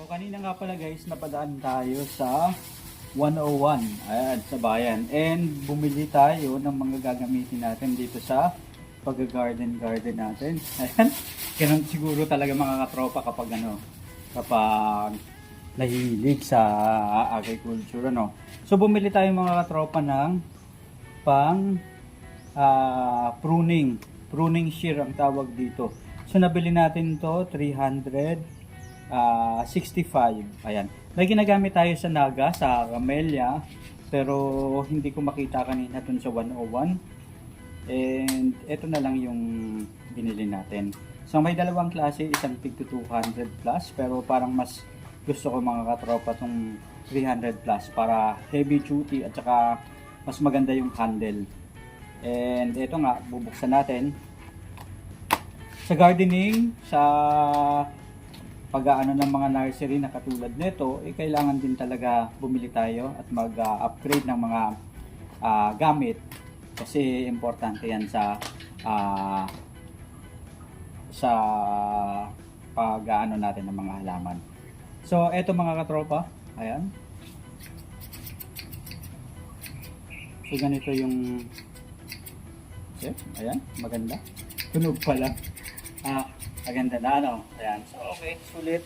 kanina nga pala guys, napadaan tayo sa 101, ayan, sa bayan. And bumili tayo ng mga gagamitin natin dito sa pag-garden natin. Ayan, ganun siguro talaga mga katropa kapag kapag nahilig sa agriculture, So bumili tayo mga katropa ng pang pruning shear ang tawag dito. So nabili natin to 365. Ayan. May ginagamit tayo sa Naga, sa Camellia, pero hindi ko makita kanina dun sa 101. And ito na lang yung binili natin. So may dalawang klase, isang tig to 200 plus, pero parang mas gusto ko mga katropa tong 300 plus para heavy duty at saka mas maganda yung handle. And ito nga, bubuksan natin. Sa gardening, sa pag-aano ng mga nursery na katulad nito, kailangan din talaga bumili tayo at mag-upgrade ng mga gamit kasi importante yan sa pag-aano natin ng mga halaman. So eto mga katropa, ayan. So ganito yung ayan, maganda. Tunog pa lang. Maganda na Ayan. So okay, sulit.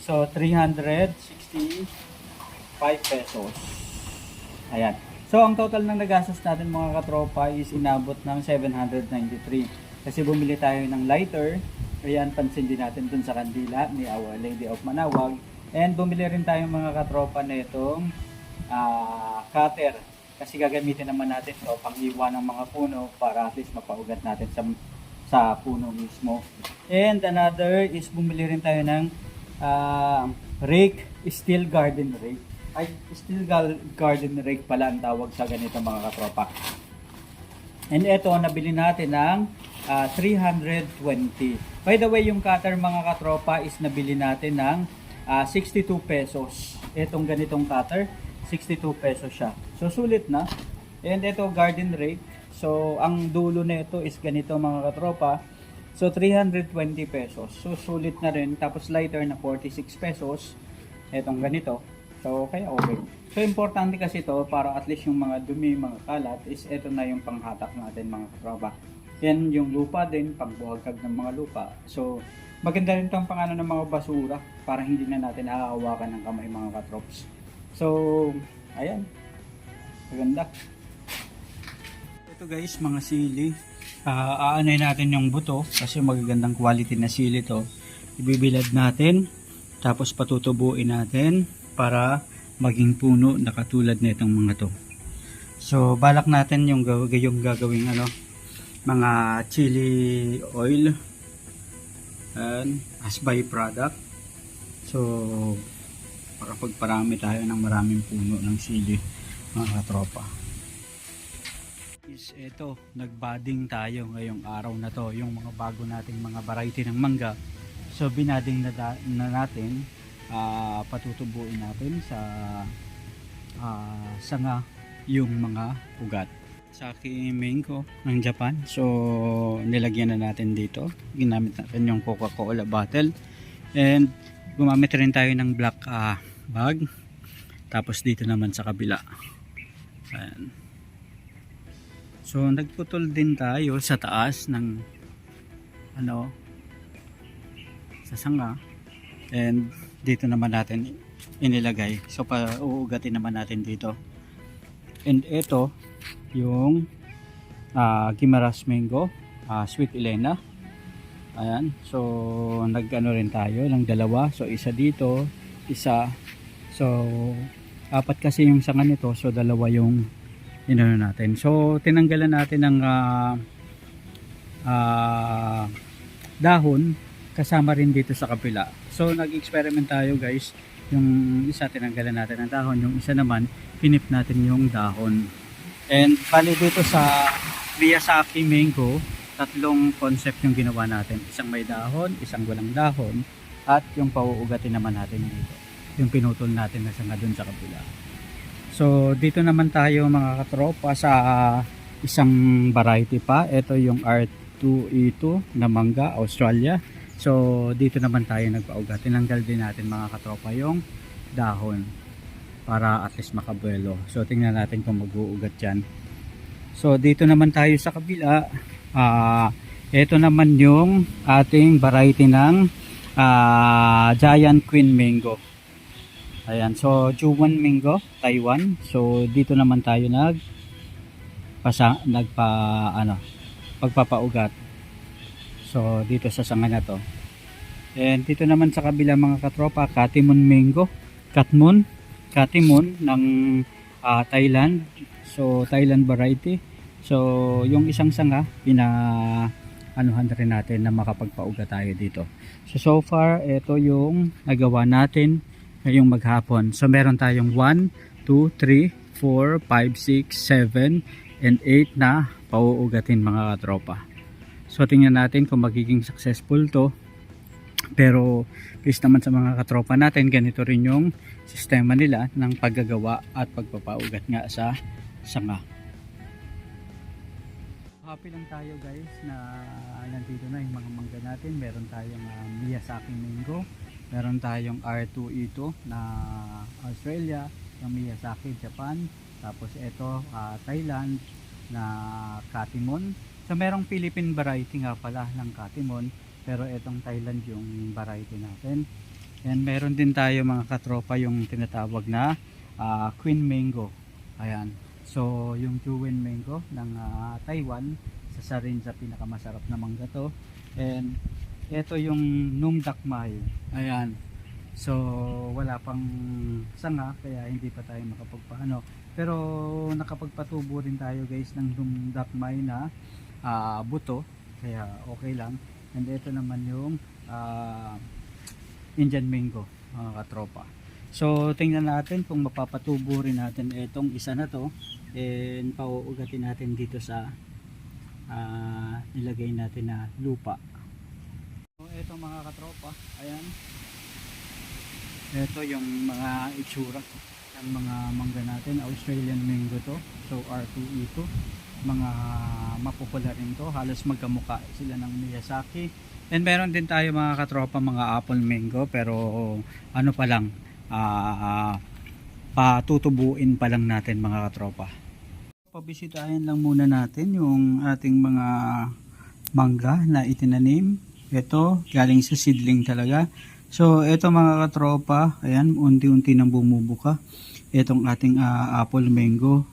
So 365 pesos. Ayan. So ang total ng nagastos natin mga katropa is inabot ng 793. Kasi bumili tayo ng lighter. Ayan, pansin din natin dun sa kandila ni Our Lady of Manawag. And bumili rin tayo mga katropa na itong cutter. Kasi gagamitin naman natin ito pang iwan ng mga puno para at least mapaugat natin sa puno mismo. And another is bumili rin tayo ng rake, steel garden rake. Steel garden rake pala ang tawag sa ganito mga katropa. And ito, nabili natin ng 320. By the way, yung cutter mga katropa is nabili natin ng 62 pesos. Itong ganitong cutter, 62 pesos siya. So sulit na. And ito garden rake. So ang dulo nito is ganito mga katropa. So 320 pesos. So sulit na rin. Tapos lighter na 46 pesos. Etong ganito. So kaya okay. So importante kasi ito para at least yung mga dumi, mga kalat is ito na yung panghatak natin mga katropa. Yan yung lupa din, pagbuhagkag ng mga lupa. So maganda rin itong pangano ng mga basura para hindi na natin aawakan ng kamay mga katrops. So ayan. Maganda. Ito guys, mga sili. Aanay natin yung buto kasi magagandang quality na sili to. Ibibilad natin tapos patutubuin natin para maging puno na katulad nitong mga to. So balak natin yung gagawing mga chili oil and as byproduct. So para pagparami tayo ng maraming puno ng sili mga katropa. Is ito, nagbudding tayo ngayong araw na to, yung mga bago nating mga variety ng mangga. So binading na natin, patutubuin natin sa sanga yung mga ugat. Sa aking mango ng Japan, so nilagyan na natin dito, ginamit natin yung Coca-Cola bottle and gumamit rin tayo ng black bag. Tapos dito naman sa kabila, ayan. So nagputol din tayo sa taas ng sa sanga and dito naman natin inilagay. So pauugatin naman natin dito. And ito yung Guimaras mango, Sweet Elena. Ayan. So rin tayo ng dalawa. So isa dito, isa. So apat kasi yung sanga nito. So dalawa yung natin. So tinanggalan natin ng dahon kasama rin dito sa kapila. So nag-experiment tayo guys. Yung isa tinanggalan natin ng dahon, yung isa naman pinip natin yung dahon. And bali dito sa Miyazaki mango, tatlong concept yung ginawa natin. Isang may dahon, isang walang dahon, at yung pauugatin naman natin dito. Yung pinutol natin na sanga dun sa kapila. So dito naman tayo mga katropa sa isang variety pa. Ito yung R2E2 na mangga, Australia. So dito naman tayo nagpaugat. Tinanggal din natin mga katropa yung dahon para at least makabuelo. So tingnan natin kung mag-uugat yan. So dito naman tayo sa kabila. Ito naman yung ating variety ng Giant Queen Mango. Ayan, so Juwan Mango, Taiwan. So dito naman tayo pagpapaugat. So dito sa sanga na to. And dito naman sa kabila mga katropa, Katimon Mango, Katimon ng Thailand. So Thailand variety. So yung isang sanga anuhan rin natin na makapagpaugat tayo dito. So far ito yung nagawa natin ngayong maghapon. So meron tayong 1, 2, 3, 4, 5, 6, 7 and 8 na pauugatin mga katropa. So tingnan natin kung magiging successful to. Pero please naman sa mga katropa natin, ganito rin yung sistema nila ng paggagawa at pagpapaugat nga sa sanga. Happy lang tayo guys na nandito na yung mga mangga natin. Meron tayong Miyazaki Mango, meron tayong R2E2 na Australia, yung Miyazaki Japan, tapos ito Thailand na Katimon. So merong Philippine variety nga pala ng Katimon, pero itong Thailand yung variety natin. And meron din tayo mga katropa yung tinatawag na Queen Mango. Ayan. So yung Juwen Mango ng Taiwan, isa rin sa pinakamasarap na mangga to. And ito yung Num Dakmay. Ayan. So wala pang sanga kaya hindi pa tayo makapagpaano. Pero nakapagpatubo rin tayo guys ng Num Dakmay na buto. Kaya okay lang. And ito naman yung Indian Mango mga katropa. So tingnan natin kung mapapatubo rin natin itong isa na to. And pauugatin natin dito sa nilagay natin na lupa. So ito mga katropa, ayan, ito yung mga itsura ng mga mangga natin. Australian mango to, so R2E2, mga mapopular rin to, halos magkamukha sila ng Miyazaki. And meron din tayo mga katropa mga apple mango, pero ano pa lang, patutubuin pa lang natin mga katropa. Pabisitahin lang muna natin yung ating mga mangga na itinanim. Ito galing sa seedling talaga. So ito mga katropa, ayan, unti-unti nang bumubuka itong ating apple mango.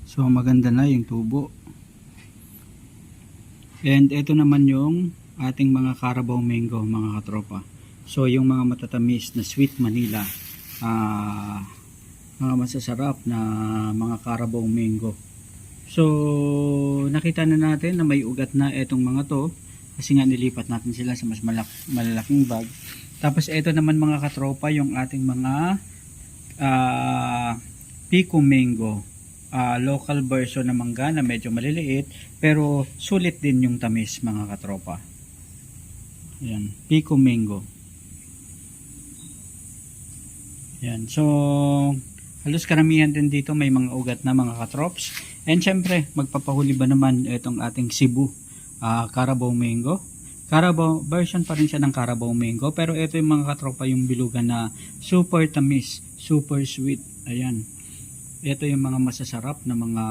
So maganda na yung tubo. And ito naman yung ating mga Carabao mango mga katropa. So yung mga matatamis na sweet Manila, mga masasarap na mga Carabao mango. So nakita na natin na may ugat na itong mga to kasi nga nilipat natin sila sa mas malalaking bag. Tapos ito naman mga katropa yung ating mga Pico mango, local version na mangga na medyo maliliit pero sulit din yung tamis mga katropa. Yan, Pico mango. Yan, so halos karamihan din dito may mga ugat na mga katrops. And syempre magpapahuli ba naman itong ating Cebu Carabao mango. Carabao version pa rin siya ng Carabao mango, pero ito yung mga katropa yung bilugan na super tamis, super sweet. Ayan, ito yung mga masasarap na mga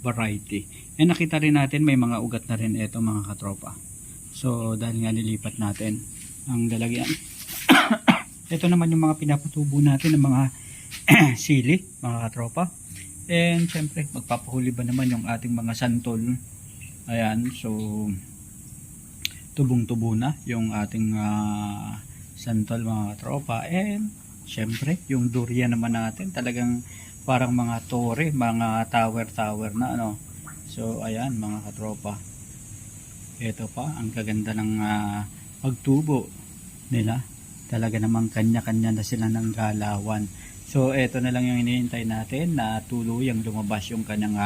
variety. And nakita rin natin may mga ugat na rin ito mga katropa. So dahil nga nilipat natin ang lalagyan. Ito naman yung mga pinapatubo natin ng mga sili mga katropa. And syempre magpapahuli ba naman yung ating mga santol. Ayan, so tubong-tubo na yung ating santol mga katropa. And syempre yung durian naman natin talagang parang mga tore, mga tower na ano. So ayan mga katropa, ito pa ang kaganda ng pagtubo nila. Talaga namang kanya-kanya na sila ng galawan. So ito na lang yung hinihintay natin na tuluyang lumabas yung kanyang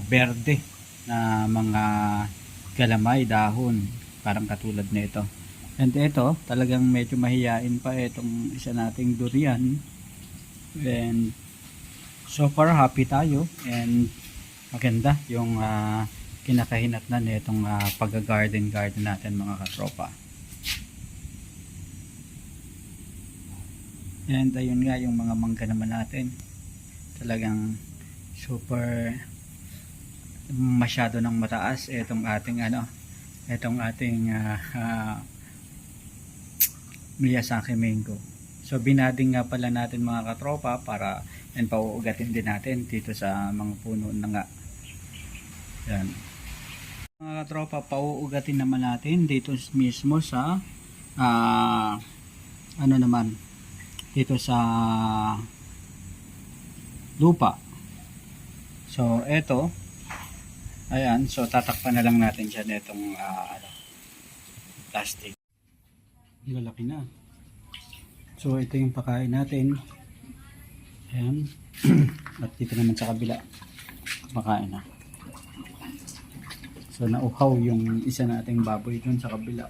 berde na mga galamay, dahon, parang katulad nito. And ito talagang medyo mahiyain pa itong isa nating durian. And so far happy tayo. And maganda yung kinakahinatnan nitong pag-garden natin mga katropa. And ayun nga yung mga mangga naman natin, talagang super masyado ng mataas itong ating Miyazaki mango. So binading nga pala natin mga katropa para and pauugatin din natin dito sa mga puno na nga. Yan. Mga katropa, pauugatin naman natin dito mismo sa dito sa lupa. So eto, ayan, so tatakpan na lang natin dyan itong plastic. Lalaki na. So ito yung pakain natin. Ayan. At dito naman sa kabila pakain na. So nauhaw yung isa nating baboy dun sa kabila.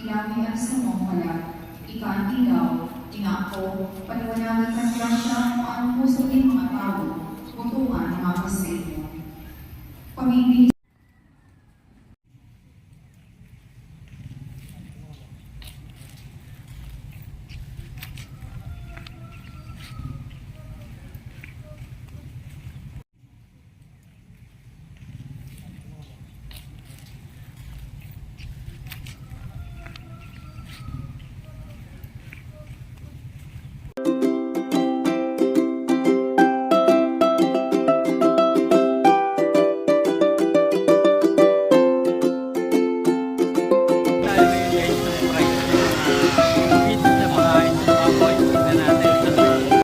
Ilabi ang samong pala, ikaantigaw, tingako, paliwanagin ka niya siya kung anong puso ng mga tao, mutungan mga kasi.